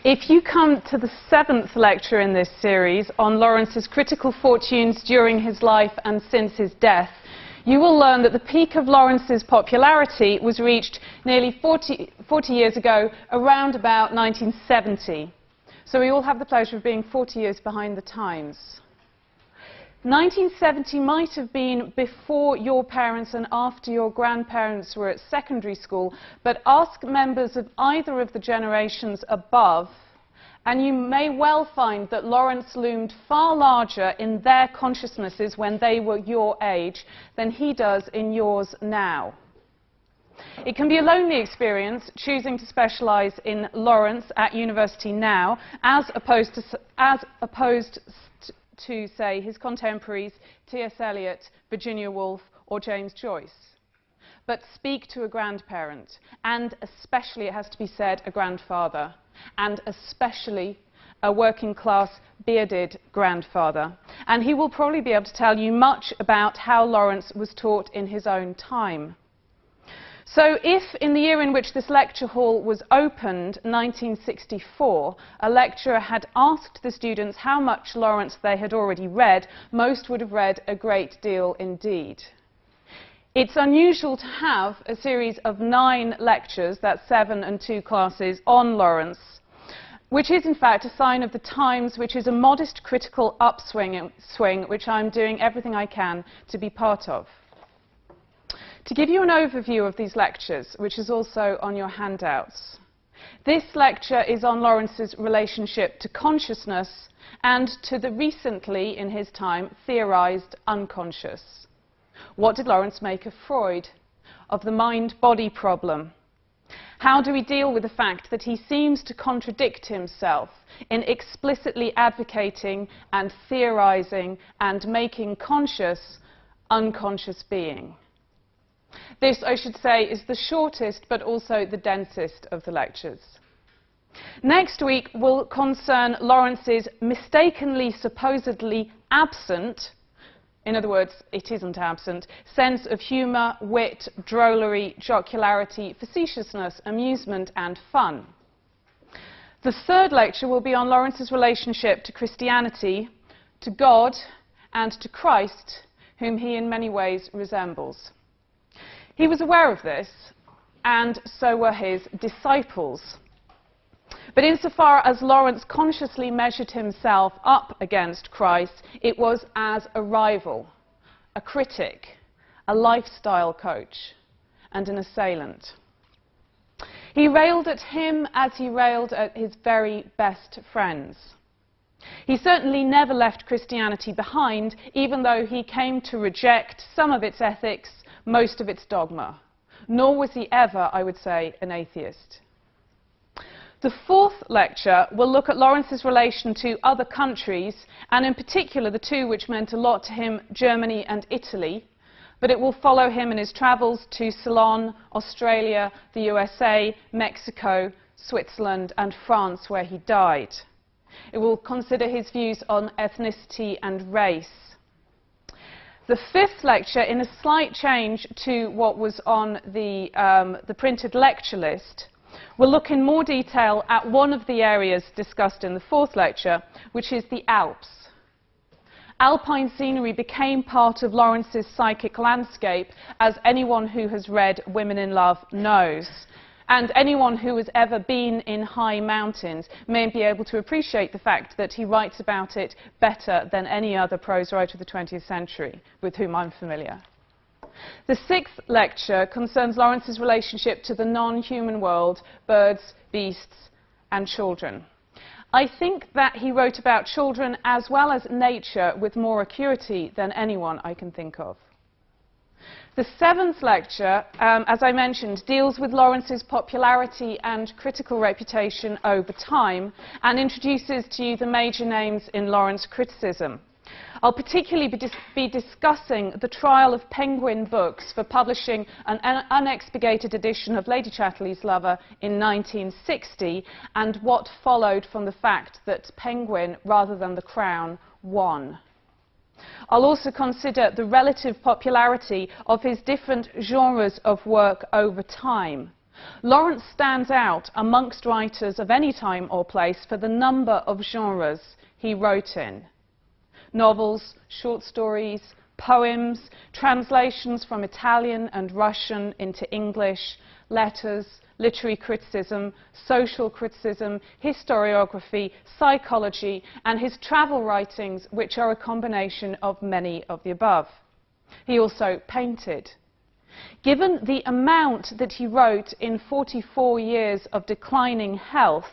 If you come to the 7th lecture in this series on Lawrence's critical fortunes during his life and since his death, you will learn that the peak of Lawrence's popularity was reached nearly 40 years ago, around about 1970. So we all have the pleasure of being 40 years behind the times. 1970 might have been before your parents and after your grandparents were at secondary school, but ask members of either of the generations above, and you may well find that Lawrence loomed far larger in their consciousnesses when they were your age than he does in yours now. It can be a lonely experience choosing to specialise in Lawrence at university now, as opposed to, say, his contemporaries T.S. Eliot, Virginia Woolf or James Joyce. But speak to a grandparent, and especially, it has to be said, a grandfather, and especially a working-class bearded grandfather. And he will probably be able to tell you much about how Lawrence was taught in his own time. So if, in the year in which this lecture hall was opened, 1964, a lecturer had asked the students how much Lawrence they had already read, most would have read a great deal indeed. It's unusual to have a series of 9 lectures, that's 7 and 2 classes, on Lawrence, which is in fact a sign of the times, which is a modest critical upswing, which I'm doing everything I can to be part of. To give you an overview of these lectures, which is also on your handouts, this lecture is on Lawrence's relationship to consciousness and to the recently, in his time, theorized unconscious. What did Lawrence make of Freud, of the mind-body problem? How do we deal with the fact that he seems to contradict himself in explicitly advocating and theorizing and making conscious unconscious being? This, I should say, is the shortest but also the densest of the lectures. Next week will concern Lawrence's mistakenly, supposedly absent, in other words, it isn't absent, sense of humour, wit, drollery, jocularity, facetiousness, amusement and fun. The 3rd lecture will be on Lawrence's relationship to Christianity, to God and to Christ, whom he in many ways resembles. He was aware of this, and so were his disciples. But insofar as Lawrence consciously measured himself up against Christ, it was as a rival, a critic, a lifestyle coach, and an assailant. He railed at him as he railed at his very best friends. He certainly never left Christianity behind, even though he came to reject some of its ethics, most of its dogma. Nor was he ever, I would say, an atheist. The 4th lecture will look at Lawrence's relation to other countries, and in particular the 2 which meant a lot to him, Germany and Italy, but it will follow him in his travels to Ceylon, Australia, the USA, Mexico, Switzerland and France, where he died. It will consider his views on ethnicity and race. The 5th lecture, in a slight change to what was on the printed lecture list, will look in more detail at one of the areas discussed in the 4th lecture, which is the Alps. Alpine scenery became part of Lawrence's psychic landscape, as anyone who has read Women in Love knows. And anyone who has ever been in high mountains may be able to appreciate the fact that he writes about it better than any other prose writer of the 20th century with whom I'm familiar. The 6th lecture concerns Lawrence's relationship to the non-human world, birds, beasts and children. I think that he wrote about children as well as nature with more acuity than anyone I can think of. The 7th lecture, as I mentioned, deals with Lawrence's popularity and critical reputation over time and introduces to you the major names in Lawrence criticism. I'll particularly be discussing the trial of Penguin Books for publishing an unexpurgated edition of Lady Chatterley's Lover in 1960 and what followed from the fact that Penguin, rather than the Crown, won. I'll also consider the relative popularity of his different genres of work over time. Lawrence stands out amongst writers of any time or place for the number of genres he wrote in. Novels, short stories, poems, translations from Italian and Russian into English, letters, literary criticism, social criticism, historiography, psychology, and his travel writings, which are a combination of many of the above. He also painted. Given the amount that he wrote in 44 years of declining health,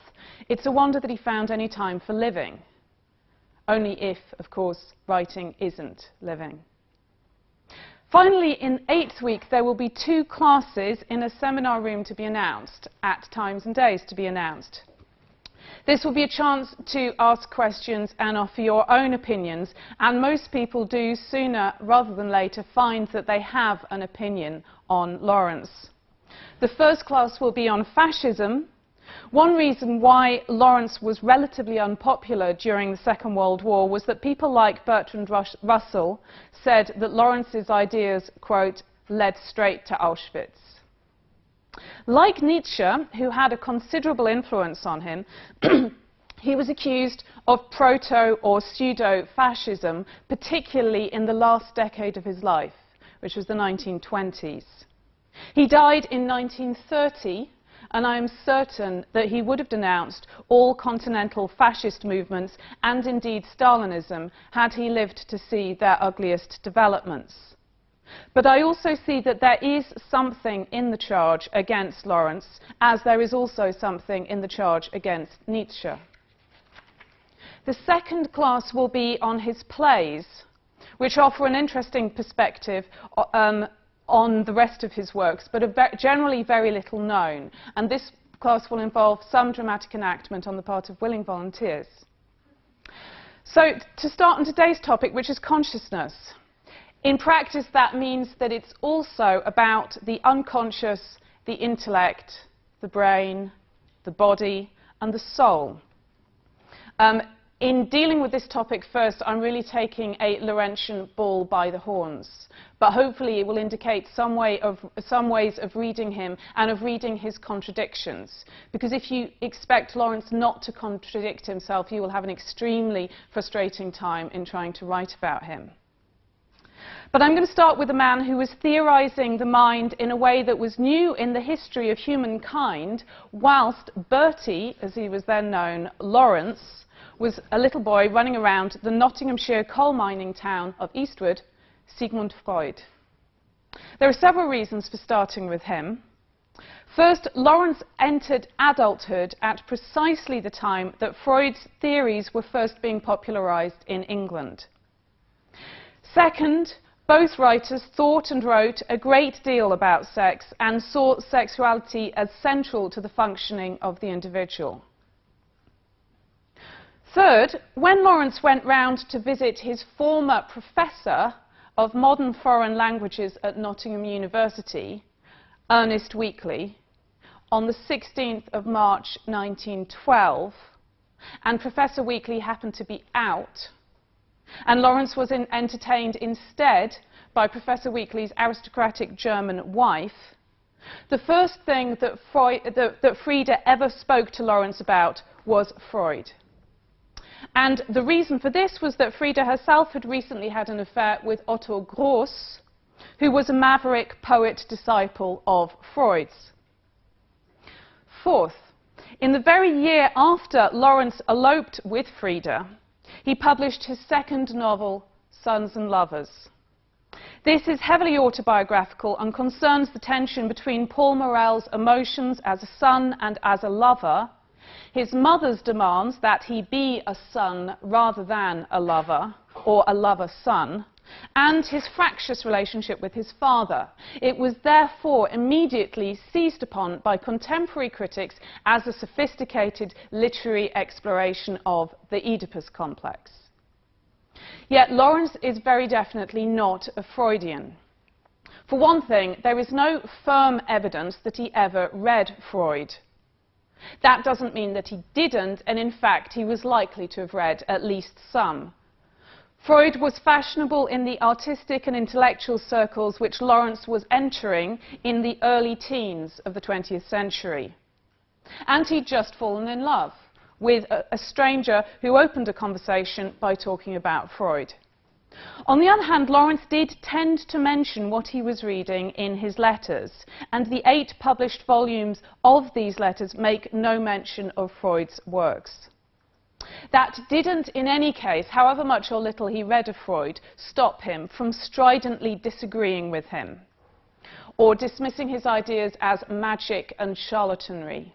it's a wonder that he found any time for living. Only if, of course, writing isn't living. Finally, in 8th week, there will be 2 classes in a seminar room to be announced, at times and days to be announced. This will be a chance to ask questions and offer your own opinions, and most people do sooner rather than later find that they have an opinion on Lawrence. The first class will be on fascism. One reason why Lawrence was relatively unpopular during the Second World War was that people like Bertrand Russell said that Lawrence's ideas, quote, led straight to Auschwitz. Like Nietzsche, who had a considerable influence on him, he was accused of proto- or pseudo-fascism, particularly in the last decade of his life, which was the 1920s. He died in 1930, and I am certain that he would have denounced all continental fascist movements and indeed Stalinism had he lived to see their ugliest developments. But I also see that there is something in the charge against Lawrence, as there is also something in the charge against Nietzsche. The second class will be on his plays, which offer an interesting perspective on the rest of his works, but are generally very little known. And this class will involve some dramatic enactment on the part of willing volunteers. So, to start on today's topic, which is consciousness. In practice, that means that it's also about the unconscious, the intellect, the brain, the body, and the soul. In dealing with this topic first, I'm really taking a Laurentian bull by the horns. But hopefully it will indicate some ways of reading him and of reading his contradictions. Because if you expect Lawrence not to contradict himself, you will have an extremely frustrating time in trying to write about him. But I'm going to start with a man who was theorizing the mind in a way that was new in the history of humankind, whilst Bertie, as he was then known, Lawrence, was a little boy running around the Nottinghamshire coal mining town of Eastwood, Sigmund Freud. There are several reasons for starting with him. First, Lawrence entered adulthood at precisely the time that Freud's theories were first being popularized in England. Second, both writers thought and wrote a great deal about sex and saw sexuality as central to the functioning of the individual. Third, when Lawrence went round to visit his former professor of modern foreign languages at Nottingham University, Ernest Weekly, on the 16th of March 1912, and Professor Weekly happened to be out, and Lawrence was entertained instead by Professor Weekly's aristocratic German wife, the first thing that Frieda ever spoke to Lawrence about was Freud. And the reason for this was that Frieda herself had recently had an affair with Otto Gross, who was a maverick poet-disciple of Freud's. Fourth, in the very year after Lawrence eloped with Frieda, he published his second novel, Sons and Lovers. This is heavily autobiographical and concerns the tension between Paul Morell's emotions as a son and as a lover, his mother's demands that he be a son rather than a lover, or a lover-son, and his fractious relationship with his father. It was therefore immediately seized upon by contemporary critics as a sophisticated literary exploration of the Oedipus complex. Yet Lawrence is very definitely not a Freudian. For one thing, there is no firm evidence that he ever read Freud. That doesn't mean that he didn't, and in fact he was likely to have read at least some. Freud was fashionable in the artistic and intellectual circles which Lawrence was entering in the early teens of the 20th century. And he'd just fallen in love with a stranger who opened a conversation by talking about Freud. On the other hand, Lawrence did tend to mention what he was reading in his letters, and the 8 published volumes of these letters make no mention of Freud's works. That didn't, in any case, however much or little he read of Freud, stop him from stridently disagreeing with him, or dismissing his ideas as magic and charlatanry.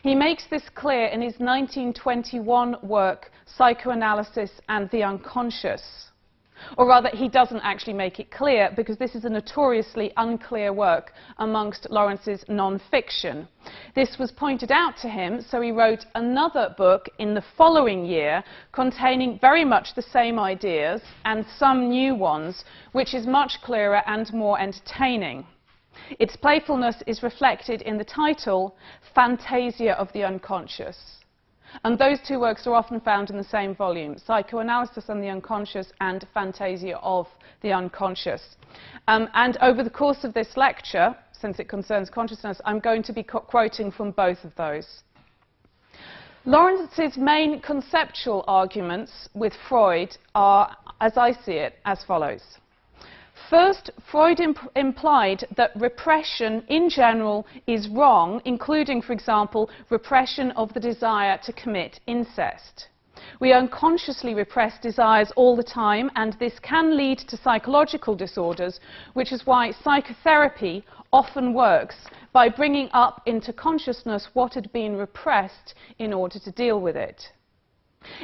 He makes this clear in his 1921 work, Psychoanalysis and the Unconscious. Or rather, he doesn't actually make it clear, because this is a notoriously unclear work amongst Lawrence's non-fiction. This was pointed out to him, so he wrote another book in the following year containing very much the same ideas and some new ones, which is much clearer and more entertaining. Its playfulness is reflected in the title, Fantasia of the Unconscious. And those 2 works are often found in the same volume, Psychoanalysis and the Unconscious and Fantasia of the Unconscious. And over the course of this lecture, since it concerns consciousness, I'm going to be quoting from both of those. Lawrence's main conceptual arguments with Freud are, as I see it, as follows. First, Freud implied that repression in general is wrong, including, for example, repression of the desire to commit incest. We unconsciously repress desires all the time, and this can lead to psychological disorders, which is why psychotherapy often works by bringing up into consciousness what had been repressed in order to deal with it.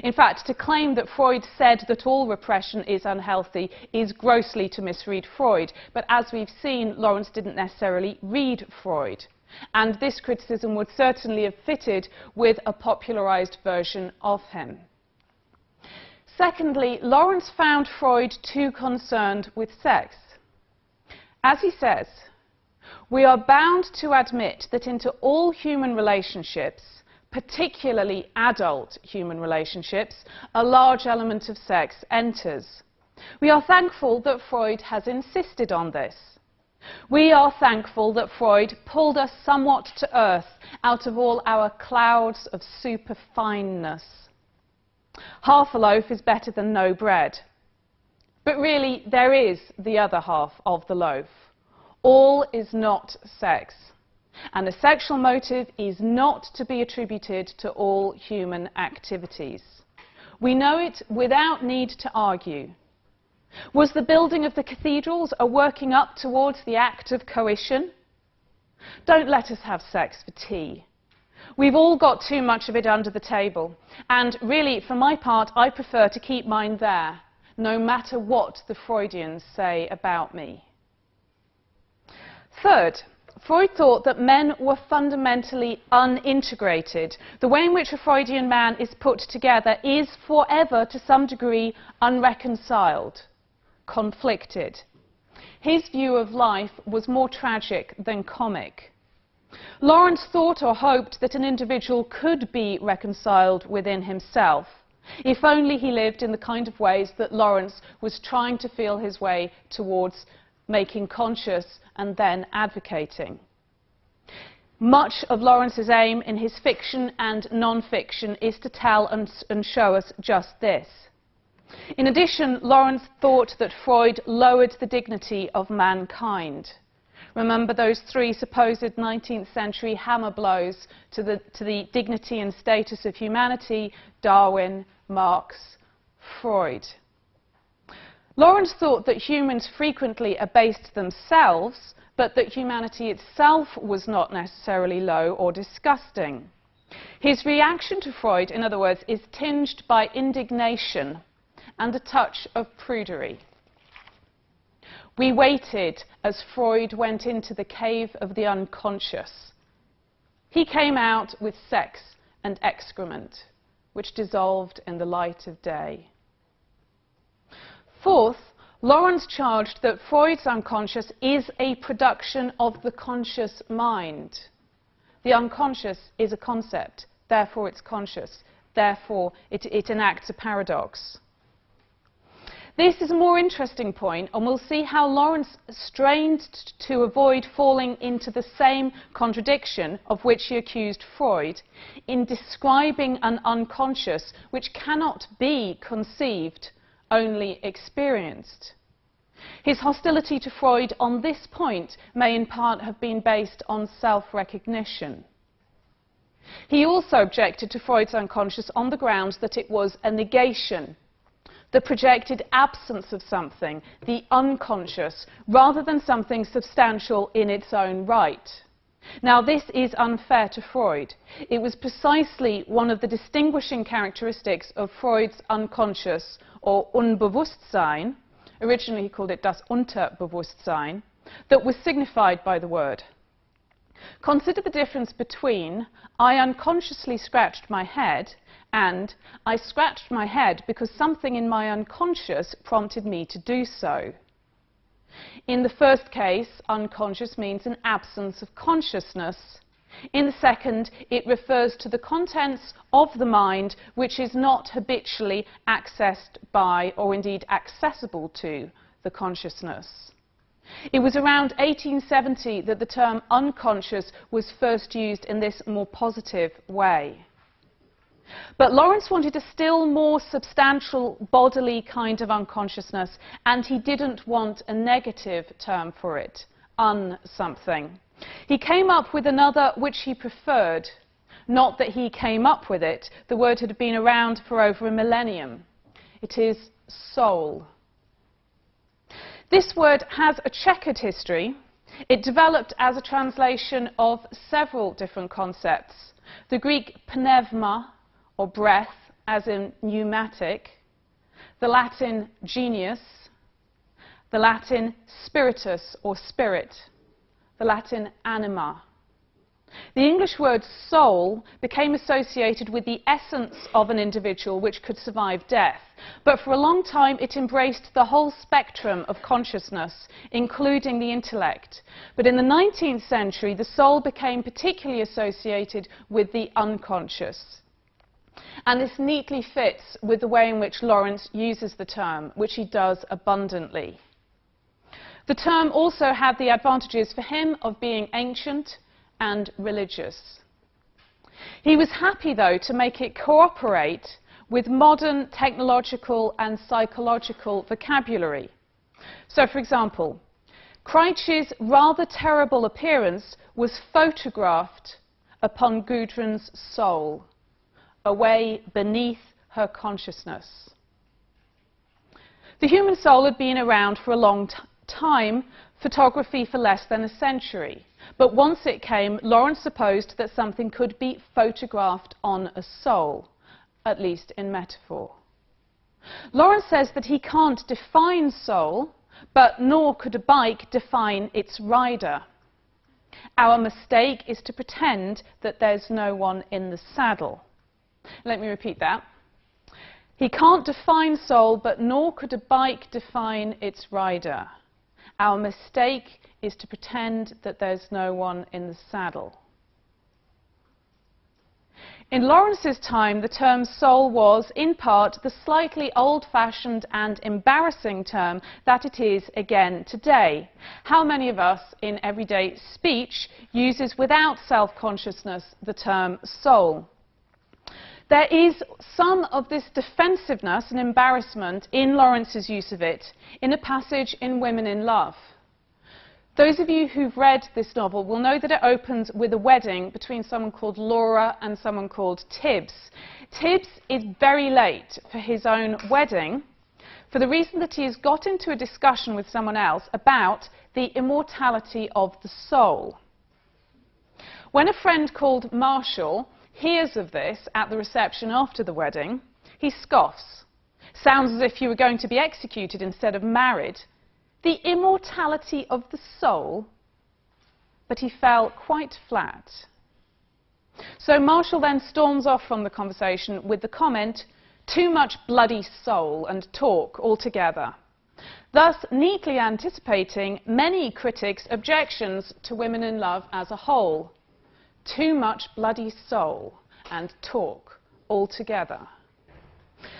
In fact, to claim that Freud said that all repression is unhealthy is grossly to misread Freud. But as we've seen, Lawrence didn't necessarily read Freud. And this criticism would certainly have fitted with a popularized version of him. Secondly, Lawrence found Freud too concerned with sex. As he says, we are bound to admit that into all human relationships, particularly adult human relationships, a large element of sex enters. We are thankful that Freud has insisted on this. We are thankful that Freud pulled us somewhat to earth out of all our clouds of superfineness. Half a loaf is better than no bread. But really, there is the other half of the loaf. All is not sex. And a sexual motive is not to be attributed to all human activities. We know it without need to argue. Was the building of the cathedrals a working up towards the act of coition? Don't let us have sex for tea. We've all got too much of it under the table. And really, for my part, I prefer to keep mine there, no matter what the Freudians say about me. Third, Freud thought that men were fundamentally unintegrated. The way in which a Freudian man is put together is forever, to some degree, unreconciled, conflicted. His view of life was more tragic than comic. Lawrence thought or hoped that an individual could be reconciled within himself, if only he lived in the kind of ways that Lawrence was trying to feel his way towards making conscious and then advocating. Much of Lawrence's aim in his fiction and non-fiction is to tell and show us just this. In addition, Lawrence thought that Freud lowered the dignity of mankind. Remember those 3 supposed 19th century hammer blows to the dignity and status of humanity: Darwin, Marx, Freud. Lawrence thought that humans frequently abased themselves, but that humanity itself was not necessarily low or disgusting. His reaction to Freud, in other words, is tinged by indignation and a touch of prudery. We waited as Freud went into the cave of the unconscious. He came out with sex and excrement, which dissolved in the light of day. Fourth, Lawrence charged that Freud's unconscious is a production of the conscious mind. The unconscious is a concept, therefore it's conscious, therefore it enacts a paradox. This is a more interesting point, and we'll see how Lawrence strained to avoid falling into the same contradiction of which he accused Freud in describing an unconscious which cannot be conceived, only experienced. His hostility to Freud on this point may in part have been based on self-recognition. He also objected to Freud's unconscious on the grounds that it was a negation, the projected absence of something, the unconscious, rather than something substantial in its own right. Now, this is unfair to Freud. It was precisely one of the distinguishing characteristics of Freud's unconscious, or Unbewusstsein, originally he called it das Unterbewusstsein, that was signified by the word. Consider the difference between I unconsciously scratched my head and I scratched my head because something in my unconscious prompted me to do so. In the first case, unconscious means an absence of consciousness. In the second, it refers to the contents of the mind which is not habitually accessed by, or indeed accessible to, the consciousness. It was around 1870 that the term unconscious was first used in this more positive way. But Lawrence wanted a still more substantial bodily kind of unconsciousness, and he didn't want a negative term for it, un-something. He came up with another which he preferred. Not that he came up with it, the word had been around for over a millennium. It is soul. This word has a checkered history. It developed as a translation of several different concepts. The Greek pneuma, or breath, as in pneumatic, the Latin genius, the Latin spiritus, or spirit, the Latin anima. The English word soul became associated with the essence of an individual which could survive death, but for a long time it embraced the whole spectrum of consciousness, including the intellect. But in the 19th century, the soul became particularly associated with the unconscious. And this neatly fits with the way in which Lawrence uses the term, which he does abundantly. The term also had the advantages for him of being ancient and religious. He was happy, though, to make it cooperate with modern technological and psychological vocabulary. So, for example, Creigh's rather terrible appearance was photographed upon Gudrun's soul, away beneath her consciousness. The human soul had been around for a long time, photography for less than a century. But once it came, Lawrence supposed that something could be photographed on a soul, at least in metaphor. Lawrence says that he can't define soul, but nor could a bike define its rider. Our mistake is to pretend that there's no one in the saddle. Let me repeat that. He can't define soul, but nor could a bike define its rider. Our mistake is to pretend that there's no one in the saddle. In Lawrence's time, the term soul was, in part, the slightly old-fashioned and embarrassing term that it is again today. How many of us, in everyday speech, uses without self-consciousness the term soul? There is some of this defensiveness and embarrassment in Lawrence's use of it in a passage in Women in Love. Those of you who've read this novel will know that it opens with a wedding between someone called Laura and someone called Tibbs. Tibbs is very late for his own wedding for the reason that he has got into a discussion with someone else about the immortality of the soul. When a friend called Marshall hears of this at the reception after the wedding, he scoffs. Sounds as if you were going to be executed instead of married. The immortality of the soul? But he fell quite flat. So Marshall then storms off from the conversation with the comment, "Too much bloody soul and talk altogether," thus neatly anticipating many critics' objections to Women in Love as a whole. Too much bloody soul and talk altogether.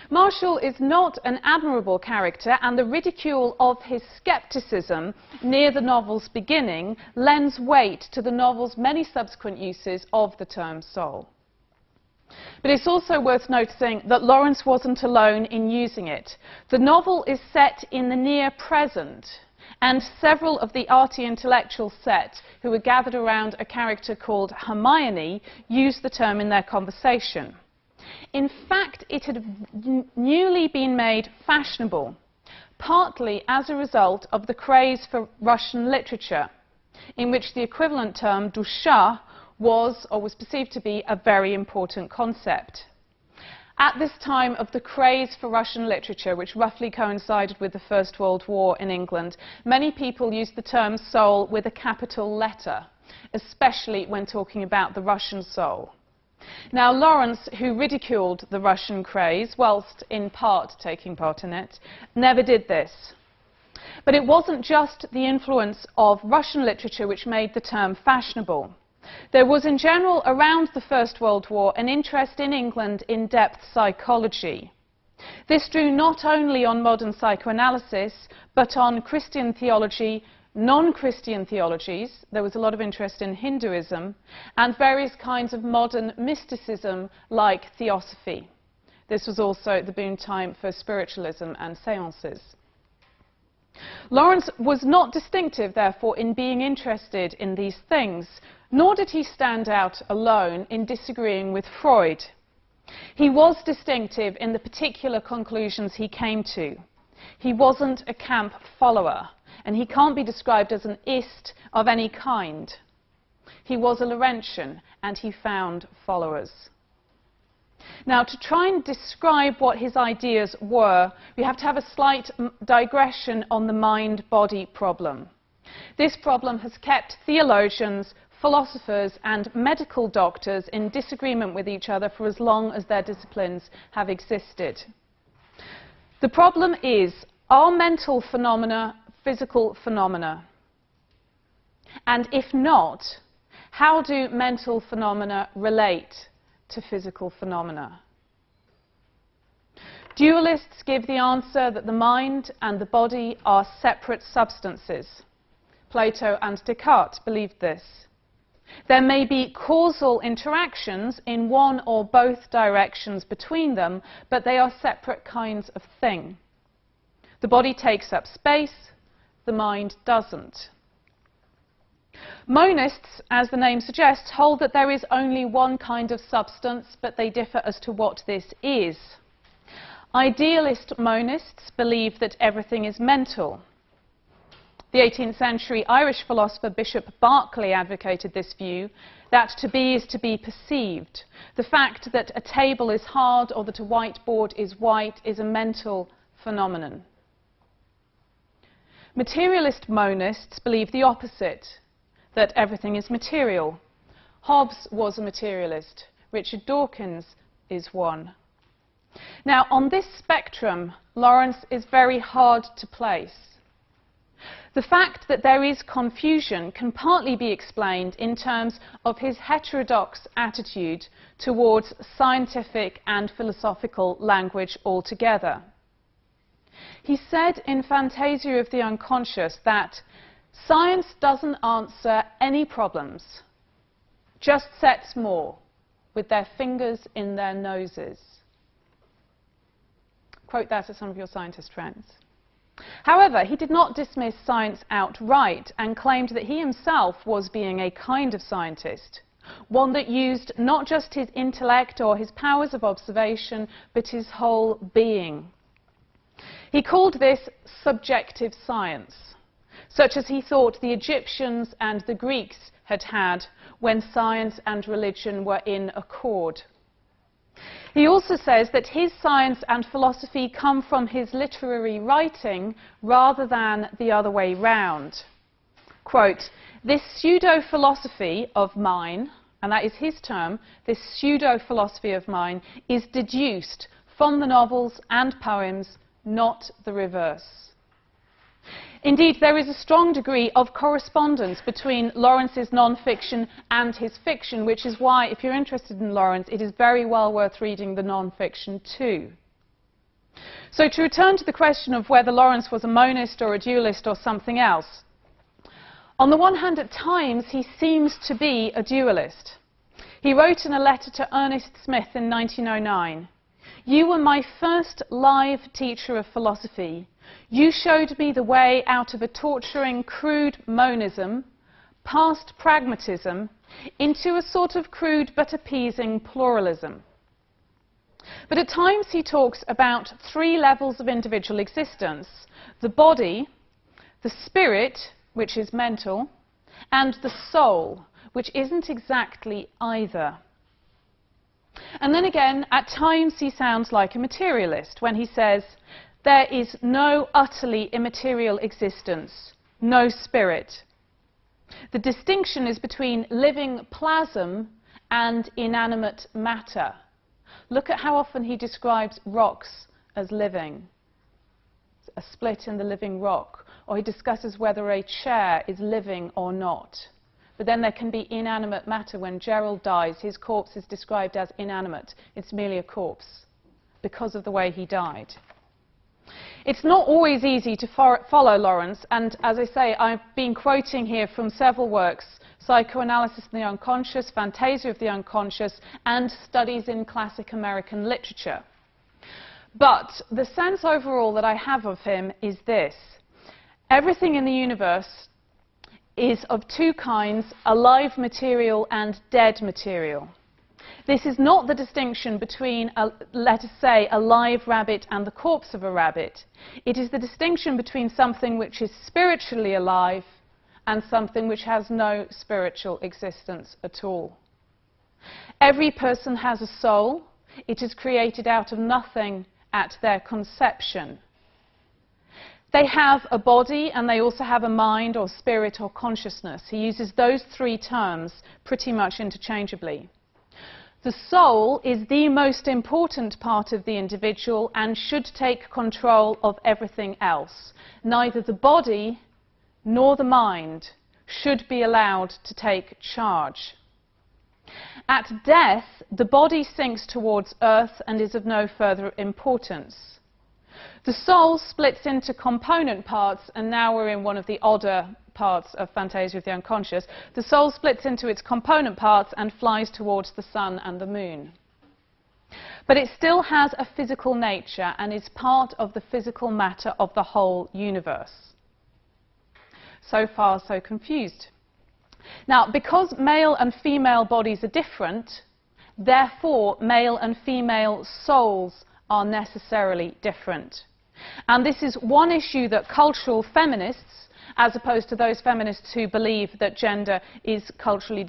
Marshall is not an admirable character, and the ridicule of his scepticism near the novel's beginning lends weight to the novel's many subsequent uses of the term soul. But it's also worth noticing that Lawrence wasn't alone in using it. The novel is set in the near present, and several of the arty intellectual set who were gathered around a character called Hermione used the term in their conversation. In fact, it had newly been made fashionable, partly as a result of the craze for Russian literature, in which the equivalent term dusha was, or was perceived to be, a very important concept. At this time of the craze for Russian literature, which roughly coincided with the First World War in England, many people used the term soul with a capital letter, especially when talking about the Russian soul. Now, Lawrence, who ridiculed the Russian craze, whilst in part taking part in it, never did this. But it wasn't just the influence of Russian literature which made the term fashionable. There was, in general, around the First World War, an interest in England in depth psychology. This drew not only on modern psychoanalysis, but on Christian theology, non-Christian theologies. There was a lot of interest in Hinduism, and various kinds of modern mysticism like theosophy. This was also the boom time for spiritualism and seances. Lawrence was not distinctive, therefore, in being interested in these things, nor did he stand out alone in disagreeing with Freud. He was distinctive in the particular conclusions he came to. He wasn't a camp follower, and he can't be described as an ist of any kind. He was a Laurentian, and he found followers. Now, to try and describe what his ideas were, we have to have a slight digression on the mind-body problem. This problem has kept theologians, philosophers, and medical doctors in disagreement with each other for as long as their disciplines have existed. The problem is, are mental phenomena physical phenomena? And if not, how do mental phenomena relate to physical phenomena? Dualists give the answer that the mind and the body are separate substances. Plato and Descartes believed this. There may be causal interactions in one or both directions between them, but they are separate kinds of thing. The body takes up space, the mind doesn't. Monists, as the name suggests, hold that there is only one kind of substance, but they differ as to what this is. Idealist monists believe that everything is mental. The 18th century Irish philosopher Bishop Berkeley advocated this view, that to be is to be perceived. The fact that a table is hard or that a whiteboard is white is a mental phenomenon. Materialist monists believe the opposite, that everything is material. Hobbes was a materialist. Richard Dawkins is one. Now, on this spectrum, Lawrence is very hard to place. The fact that there is confusion can partly be explained in terms of his heterodox attitude towards scientific and philosophical language altogether. He said in Fantasia of the Unconscious that science doesn't answer any problems, just sets more with their fingers in their noses. Quote that at some of your scientist friends. However, he did not dismiss science outright and claimed that he himself was being a kind of scientist, one that used not just his intellect or his powers of observation, but his whole being. He called this subjective science, such as he thought the Egyptians and the Greeks had had when science and religion were in accord. He also says that his science and philosophy come from his literary writing rather than the other way round. Quote, "This pseudo-philosophy of mine," and that is his term, "this pseudo-philosophy of mine is deduced from the novels and poems, not the reverse." Indeed, there is a strong degree of correspondence between Lawrence's non-fiction and his fiction, which is why, if you're interested in Lawrence, it is very well worth reading the non-fiction too. So to return to the question of whether Lawrence was a monist or a dualist or something else, on the one hand, at times, he seems to be a dualist. He wrote in a letter to Ernest Smith in 1909, "You were my first live teacher of philosophy. You showed me the way out of a torturing, crude monism, past pragmatism, into a sort of crude but appeasing pluralism." But at times he talks about three levels of individual existence: the body, the spirit, which is mental, and the soul, which isn't exactly either. And then again, at times he sounds like a materialist when he says, "There is no utterly immaterial existence, no spirit. The distinction is between living plasm and inanimate matter." Look at how often he describes rocks as living. A split in the living rock. Or he discusses whether a chair is living or not. But then there can be inanimate matter. When Gerald dies, his corpse is described as inanimate. It's merely a corpse because of the way he died. It's not always easy to follow Lawrence, and as I say, I've been quoting here from several works: Psychoanalysis of the Unconscious, Fantasia of the Unconscious, and Studies in Classic American Literature. But the sense overall that I have of him is this: everything in the universe is of two kinds, alive material and dead material. This is not the distinction between, let us say, a live rabbit and the corpse of a rabbit. It is the distinction between something which is spiritually alive and something which has no spiritual existence at all. Every person has a soul. It is created out of nothing at their conception. They have a body, and they also have a mind or spirit or consciousness. He uses those three terms pretty much interchangeably. The soul is the most important part of the individual and should take control of everything else. Neither the body nor the mind should be allowed to take charge. At death, the body sinks towards earth and is of no further importance. The soul splits into component parts, and now we're in one of the odder parts of Fantasia of the Unconscious. The soul splits into its component parts and flies towards the sun and the moon. But it still has a physical nature and is part of the physical matter of the whole universe. So far, so confused. Now, because male and female bodies are different, therefore male and female souls are necessarily different. And this is one issue that cultural feminists, as opposed to those feminists who believe that gender is culturally,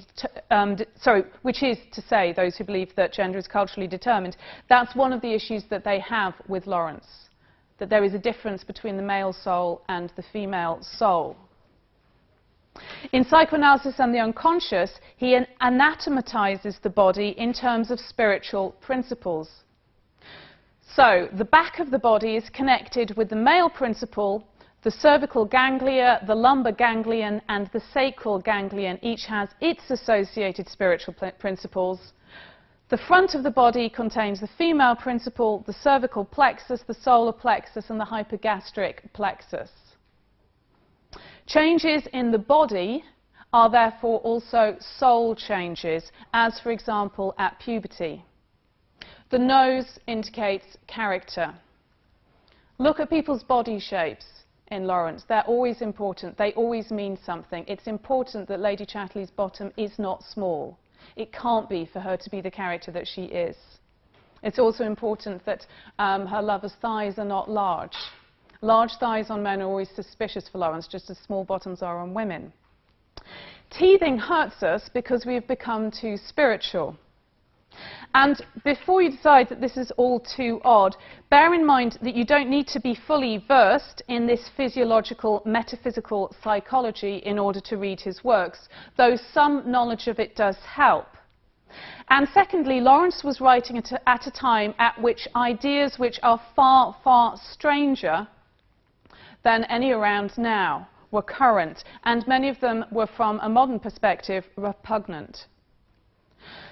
which is to say those who believe that gender is culturally determined, that's one of the issues that they have with Lawrence, that there is a difference between the male soul and the female soul. In Psychoanalysis and the Unconscious, he anathematizes the body in terms of spiritual principles. So, the back of the body is connected with the male principle. The cervical ganglia, the lumbar ganglion, and the sacral ganglion each has its associated spiritual principles. The front of the body contains the female principle, the cervical plexus, the solar plexus, and the hypogastric plexus. Changes in the body are therefore also soul changes, as for example at puberty. The nose indicates character. Look at people's body shapes in Lawrence. They're always important. They always mean something. It's important that Lady Chatterley's bottom is not small. It can't be for her to be the character that she is. It's also important that her lover's thighs are not large. Large thighs on men are always suspicious for Lawrence, just as small bottoms are on women. Teething hurts us because we've become too spiritual. And before you decide that this is all too odd, bear in mind that you don't need to be fully versed in this physiological, metaphysical psychology in order to read his works, though some knowledge of it does help. And secondly, Lawrence was writing at a time at which ideas which are far, far stranger than any around now were current, and many of them were, from a modern perspective, repugnant.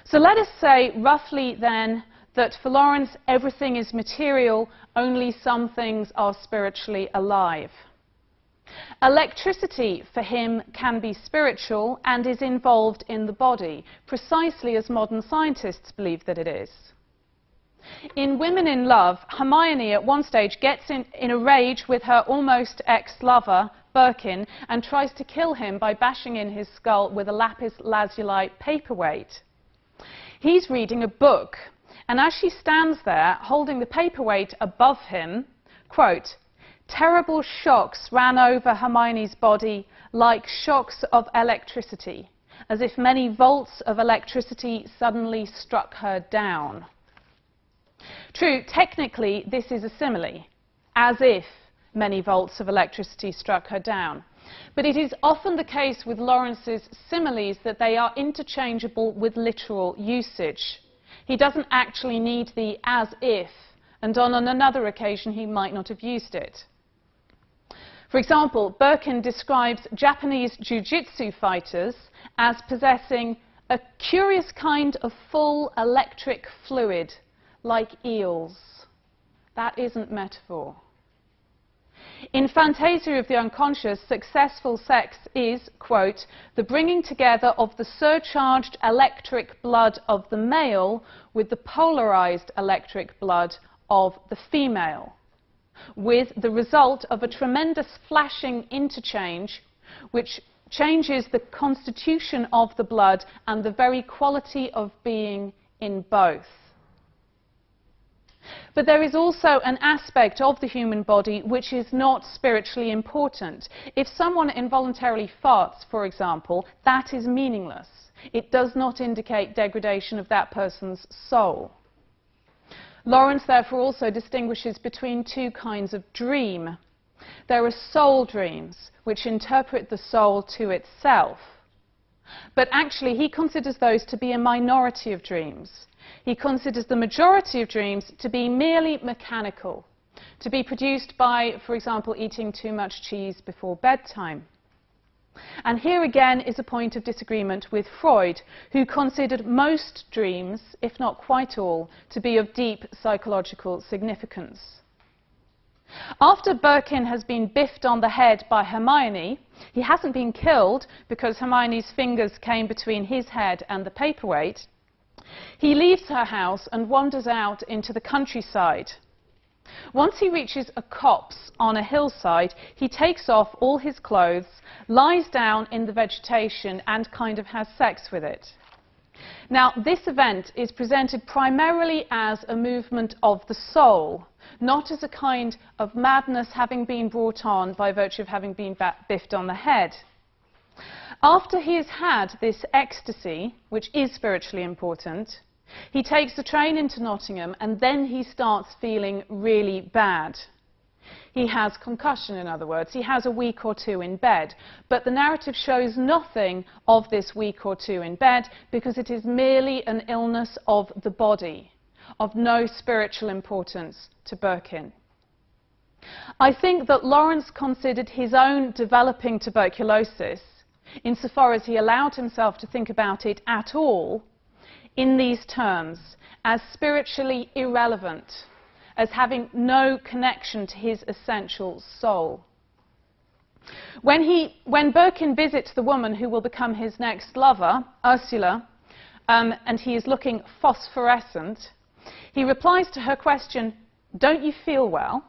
So let us say, roughly then, that for Lawrence, everything is material, only some things are spiritually alive. Electricity, for him, can be spiritual and is involved in the body, precisely as modern scientists believe that it is. In Women in Love, Hermione at one stage gets in a rage with her almost ex-lover, Birkin, and tries to kill him by bashing in his skull with a lapis lazuli paperweight. He's reading a book, and as she stands there, holding the paperweight above him, quote, "Terrible shocks ran over Hermione's body like shocks of electricity, as if many volts of electricity suddenly struck her down." True, technically, this is a simile, as if many volts of electricity struck her down. But it is often the case with Lawrence's similes that they are interchangeable with literal usage. He doesn't actually need the as if, and on another occasion he might not have used it. For example, Birkin describes Japanese jiu-jitsu fighters as possessing a curious kind of full electric fluid, like eels. That isn't metaphor. In Fantasia of the Unconscious, successful sex is, quote, "the bringing together of the surcharged electric blood of the male with the polarized electric blood of the female, with the result of a tremendous flashing interchange which changes the constitution of the blood and the very quality of being in both." But there is also an aspect of the human body which is not spiritually important. If someone involuntarily farts, for example, that is meaningless. It does not indicate degradation of that person's soul. Lawrence, therefore, also distinguishes between two kinds of dream. There are soul dreams, which interpret the soul to itself. But actually, he considers those to be a minority of dreams. He considers the majority of dreams to be merely mechanical, to be produced by, for example, eating too much cheese before bedtime. And here again is a point of disagreement with Freud, who considered most dreams, if not quite all, to be of deep psychological significance. After Birkin has been biffed on the head by Hermione, he hasn't been killed because Hermione's fingers came between his head and the paperweight. He leaves her house and wanders out into the countryside. Once he reaches a copse on a hillside, he takes off all his clothes, lies down in the vegetation, and kind of has sex with it. Now, this event is presented primarily as a movement of the soul, not as a kind of madness having been brought on by virtue of having been biffed on the head. After he has had this ecstasy, which is spiritually important, he takes the train into Nottingham and then he starts feeling really bad. He has concussion, in other words. He has a week or two in bed. But the narrative shows nothing of this week or two in bed because it is merely an illness of the body, of no spiritual importance to Birkin. I think that Lawrence considered his own developing tuberculosis, insofar as he allowed himself to think about it at all, in these terms, as spiritually irrelevant, as having no connection to his essential soul. When Birkin visits the woman who will become his next lover, Ursula, and he is looking phosphorescent, he replies to her question, "Don't you feel well?"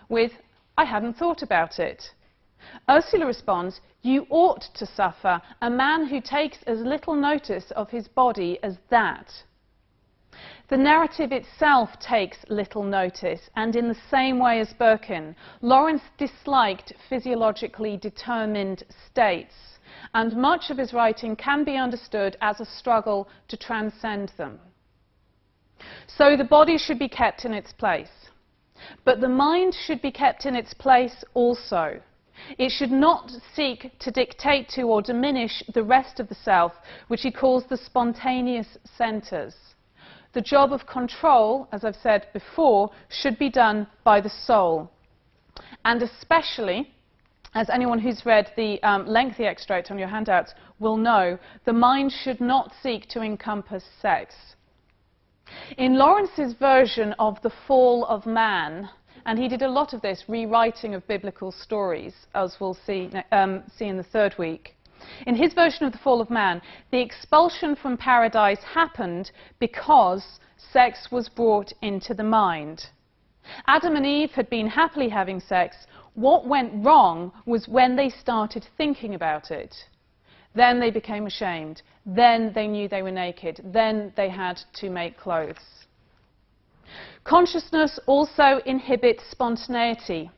with, "I hadn't thought about it." Ursula responds, "You ought to suffer, a man who takes as little notice of his body as that." The narrative itself takes little notice, and in the same way as Birkin, Lawrence disliked physiologically determined states, and much of his writing can be understood as a struggle to transcend them. So the body should be kept in its place, but the mind should be kept in its place also. It should not seek to dictate to or diminish the rest of the self, which he calls the spontaneous centres. The job of control, as I've said before, should be done by the soul. And especially, as anyone who's read the lengthy extract on your handouts will know, the mind should not seek to encompass sex. In Lawrence's version of The Fall of Man, and he did a lot of this rewriting of biblical stories, as we'll see in the third week. In his version of The Fall of Man, the expulsion from paradise happened because sex was brought into the mind. Adam and Eve had been happily having sex. What went wrong was when they started thinking about it. Then they became ashamed. Then they knew they were naked. Then they had to make clothes. Consciousness also inhibits spontaneity,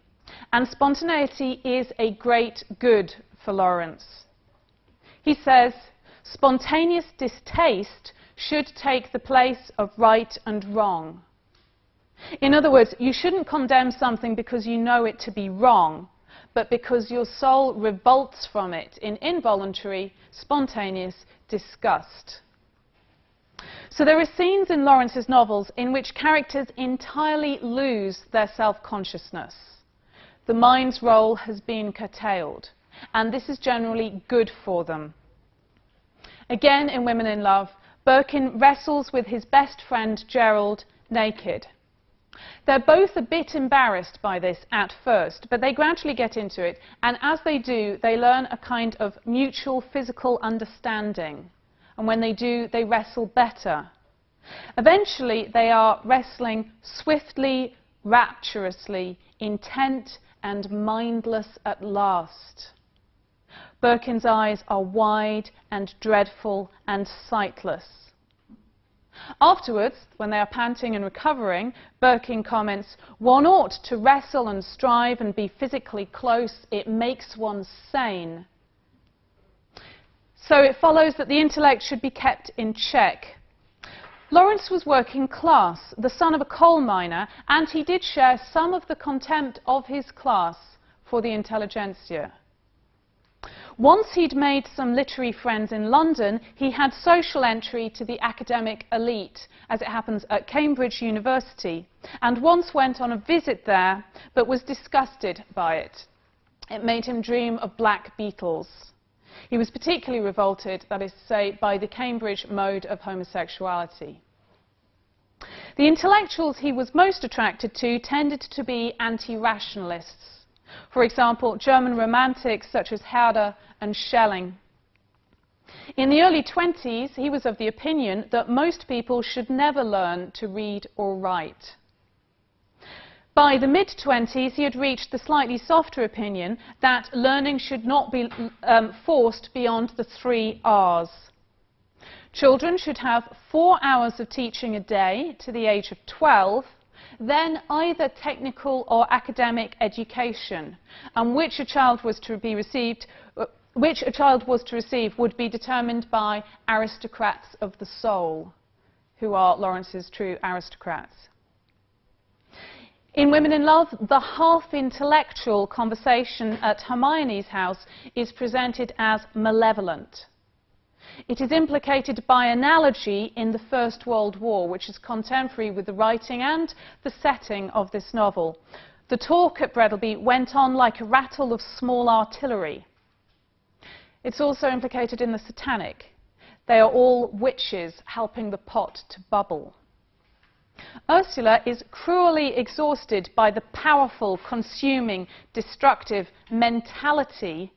and spontaneity is a great good for Lawrence. He says, spontaneous distaste should take the place of right and wrong. In other words, you shouldn't condemn something because you know it to be wrong, but because your soul revolts from it in involuntary, spontaneous disgust. So there are scenes in Lawrence's novels in which characters entirely lose their self-consciousness. The mind's role has been curtailed, and this is generally good for them. Again, in Women in Love, Birkin wrestles with his best friend Gerald naked. They're both a bit embarrassed by this at first, but they gradually get into it, and as they do, they learn a kind of mutual physical understanding. And when they do, they wrestle better. Eventually, they are wrestling swiftly, rapturously, intent and mindless at last. Birkin's eyes are wide and dreadful and sightless. Afterwards, when they are panting and recovering, Birkin comments, "One ought to wrestle and strive and be physically close. It makes one sane." So it follows that the intellect should be kept in check. Lawrence was working class, the son of a coal miner, and he did share some of the contempt of his class for the intelligentsia. Once he'd made some literary friends in London, he had social entry to the academic elite, as it happens at Cambridge University, and once went on a visit there, but was disgusted by it. It made him dream of black beetles. He was particularly revolted, that is to say, by the Cambridge mode of homosexuality. The intellectuals he was most attracted to tended to be anti-rationalists. For example, German romantics such as Herder and Schelling. In the early 20s, he was of the opinion that most people should never learn to read or write. By the mid-20s, he had reached the slightly softer opinion that learning should not be forced beyond the 3 R's. Children should have 4 hours of teaching a day to the age of 12, then either technical or academic education, and which a child was to receive would be determined by aristocrats of the soul, who are Lawrence's true aristocrats. In Women in Love, the half-intellectual conversation at Hermione's house is presented as malevolent. It is implicated by analogy in the First World War, which is contemporary with the writing and the setting of this novel. The talk at Breadalby went on like a rattle of small artillery. It's also implicated in the satanic. They are all witches helping the pot to bubble. Ursula is cruelly exhausted by the powerful, consuming, destructive mentality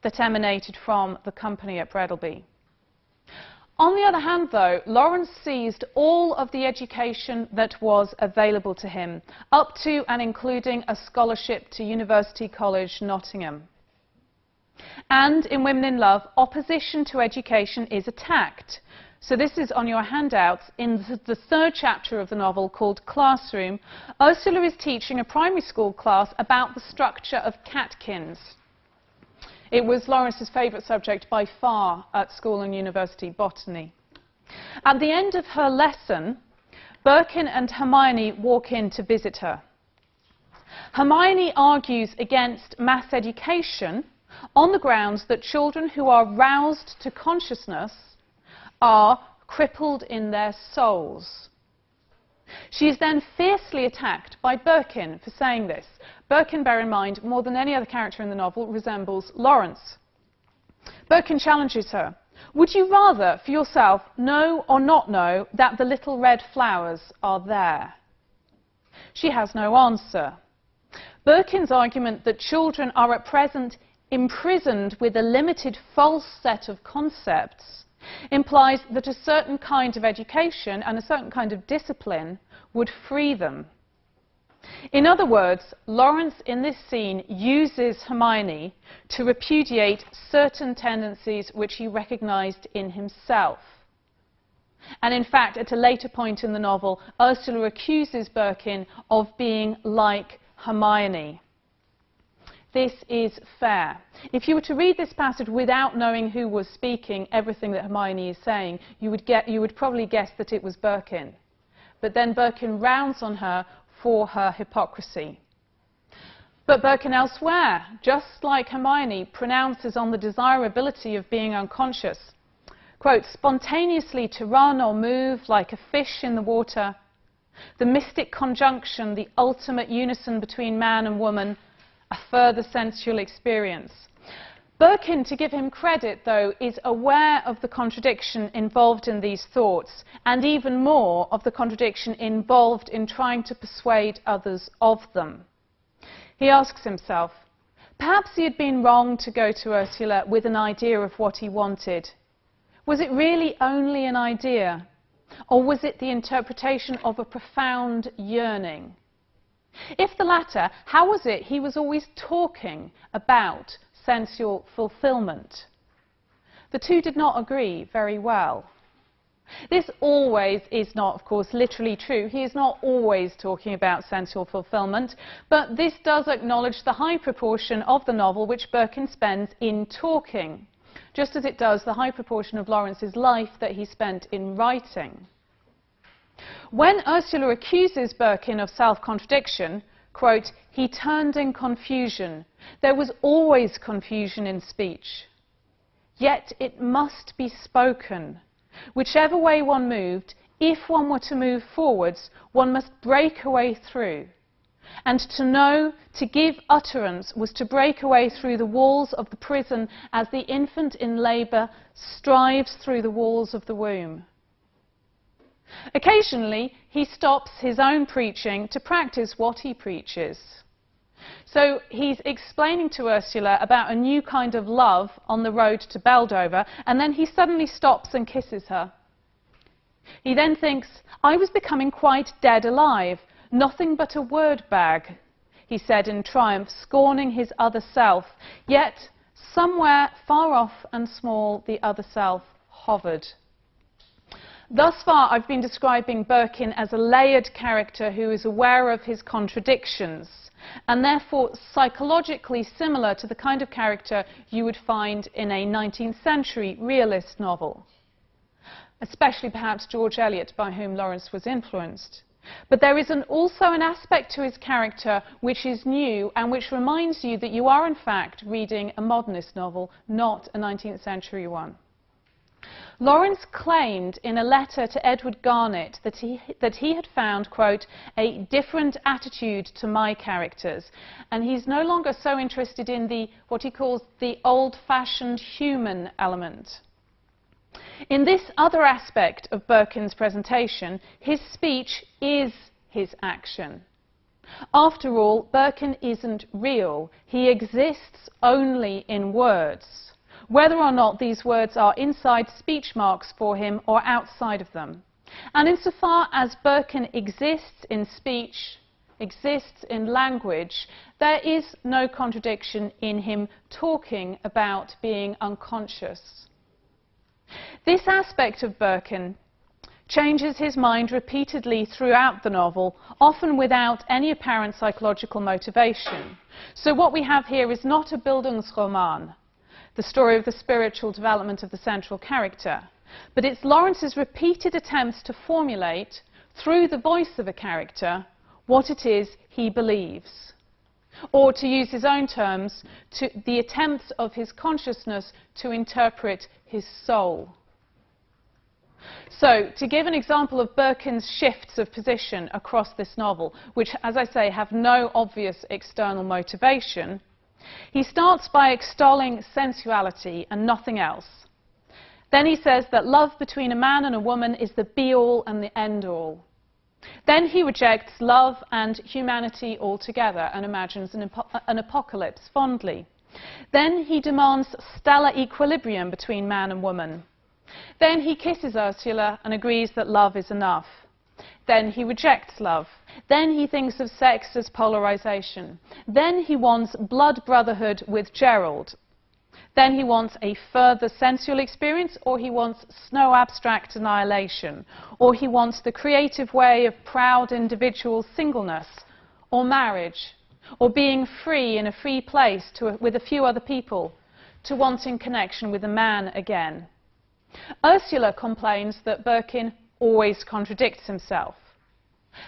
that emanated from the company at Breadalby. On the other hand, though, Lawrence seized all of the education that was available to him, up to and including a scholarship to University College, Nottingham. And in Women in Love, opposition to education is attacked. So this is on your handouts. In the 3rd chapter of the novel, called Classroom, Ursula is teaching a primary school class about the structure of catkins. It was Lawrence's favourite subject by far at school and university, botany. At the end of her lesson, Birkin and Hermione walk in to visit her. Hermione argues against mass education on the grounds that children who are roused to consciousness are crippled in their souls. She is then fiercely attacked by Birkin for saying this. Birkin, bear in mind, more than any other character in the novel, resembles Lawrence. Birkin challenges her. Would you rather, for yourself, know or not know that the little red flowers are there? She has no answer. Birkin's argument that children are at present imprisoned with a limited false set of concepts implies that a certain kind of education and a certain kind of discipline would free them. In other words, Lawrence in this scene uses Hermione to repudiate certain tendencies which he recognized in himself. And in fact, at a later point in the novel, Ursula accuses Birkin of being like Hermione. This is fair. If you were to read this passage without knowing who was speaking everything that Hermione is saying, you would probably guess that it was Birkin. But then Birkin rounds on her for her hypocrisy. But Birkin elsewhere, just like Hermione, pronounces on the desirability of being unconscious. Quote, spontaneously to run or move like a fish in the water, the mystic conjunction, the ultimate unison between man and woman, a further sensual experience. Birkin, to give him credit, though, is aware of the contradiction involved in these thoughts, and even more of the contradiction involved in trying to persuade others of them. He asks himself, perhaps he had been wrong to go to Ursula with an idea of what he wanted. Was it really only an idea? Or was it the interpretation of a profound yearning? If the latter, how was it he was always talking about sensual fulfillment? The two did not agree very well. This always is not, of course, literally true. He is not always talking about sensual fulfillment, but this does acknowledge the high proportion of the novel which Birkin spends in talking, just as it does the high proportion of Lawrence's life that he spent in writing. When Ursula accuses Birkin of self-contradiction, quote, he turned in confusion. There was always confusion in speech. Yet it must be spoken. Whichever way one moved, if one were to move forwards, one must break a way through. And to know, to give utterance, was to break a way through the walls of the prison as the infant in labour strives through the walls of the womb. Occasionally, he stops his own preaching to practice what he preaches. So he's explaining to Ursula about a new kind of love on the road to Beldover, and then he suddenly stops and kisses her. He then thinks, I was becoming quite dead alive, nothing but a word bag, he said in triumph, scorning his other self. Yet, somewhere far off and small, the other self hovered. Thus far, I've been describing Birkin as a layered character who is aware of his contradictions, and therefore psychologically similar to the kind of character you would find in a 19th century realist novel, especially perhaps George Eliot, by whom Lawrence was influenced. But there is also an aspect to his character which is new and which reminds you that you are in fact reading a modernist novel, not a 19th century one. Lawrence claimed in a letter to Edward Garnett that he had found, quote, a different attitude to my characters, and he's no longer so interested in what he calls the old-fashioned human element. In this other aspect of Birkin's presentation, his speech is his action. After all, Birkin isn't real. He exists only in words, whether or not these words are inside speech marks for him or outside of them. And insofar as Birkin exists in speech, exists in language, there is no contradiction in him talking about being unconscious. This aspect of Birkin changes his mind repeatedly throughout the novel, often without any apparent psychological motivation. So what we have here is not a Bildungsroman, the story of the spiritual development of the central character, but it's Lawrence's repeated attempts to formulate, through the voice of a character, what it is he believes. Or, to use his own terms, the attempts of his consciousness to interpret his soul. So, to give an example of Birkin's shifts of position across this novel, which, as I say, have no obvious external motivation, he starts by extolling sensuality and nothing else. Then he says that love between a man and a woman is the be-all and the end-all. Then he rejects love and humanity altogether and imagines an apocalypse fondly. Then he demands stellar equilibrium between man and woman. Then he kisses Ursula and agrees that love is enough. Then he rejects love. Then he thinks of sex as polarization. Then he wants blood brotherhood with Gerald. Then he wants a further sensual experience, or he wants snow abstract annihilation, or he wants the creative way of proud individual singleness, or marriage, or being free in a free place with a few other people, to wanting connection with a man again. Ursula complains that Birkin always contradicts himself.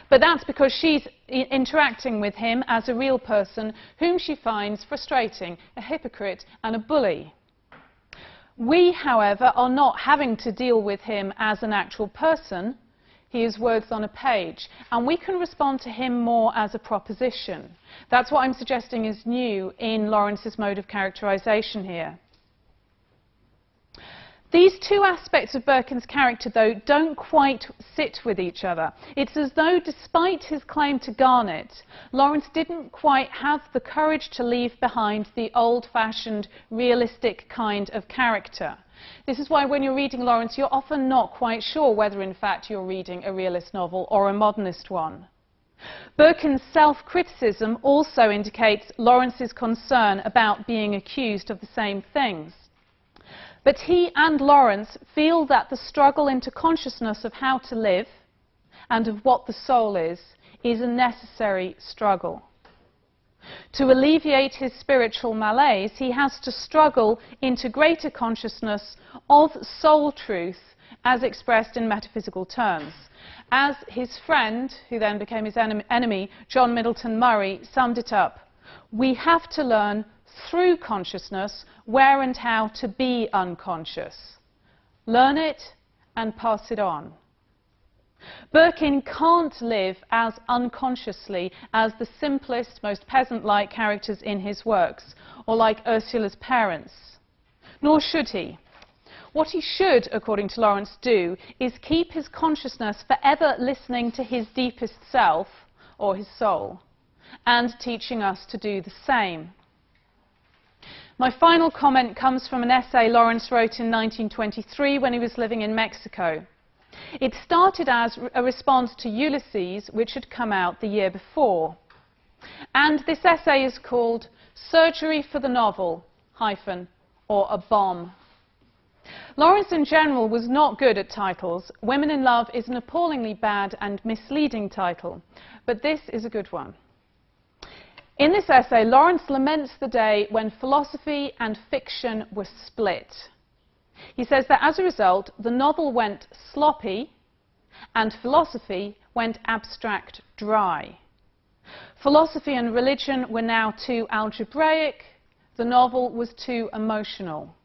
But that's because she's interacting with him as a real person whom she finds frustrating, a hypocrite and a bully. We, however, are not having to deal with him as an actual person. He is words on a page, and we can respond to him more as a proposition. That's what I'm suggesting is new in Lawrence's mode of characterization here. These two aspects of Birkin's character, though, don't quite sit with each other. It's as though, despite his claim to Garnet, Lawrence didn't quite have the courage to leave behind the old-fashioned, realistic kind of character. This is why when you're reading Lawrence, you're often not quite sure whether, in fact, you're reading a realist novel or a modernist one. Birkin's self-criticism also indicates Lawrence's concern about being accused of the same things. But he and Lawrence feel that the struggle into consciousness of how to live and of what the soul is a necessary struggle. To alleviate his spiritual malaise, he has to struggle into greater consciousness of soul truth as expressed in metaphysical terms. As his friend, who then became his enemy, John Middleton Murray, summed it up, "We have to learn through consciousness where and how to be unconscious. Learn it and pass it on." Birkin can't live as unconsciously as the simplest, most peasant-like characters in his works, or like Ursula's parents. Nor should he. What he should, according to Lawrence, do is keep his consciousness forever listening to his deepest self, or his soul, and teaching us to do the same. My final comment comes from an essay Lawrence wrote in 1923 when he was living in Mexico. It started as a response to Ulysses, which had come out the year before. And this essay is called Surgery for the Novel, or a Bomb. Lawrence in general was not good at titles. Women in Love is an appallingly bad and misleading title, but this is a good one. In this essay, Lawrence laments the day when philosophy and fiction were split. He says that as a result, the novel went sloppy and philosophy went abstract dry. Philosophy and religion were now too algebraic. The novel was too emotional.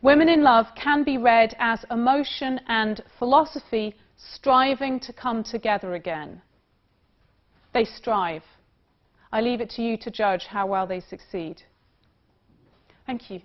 Women in Love can be read as emotion and philosophy striving to come together again. They strive. I leave it to you to judge how well they succeed. Thank you.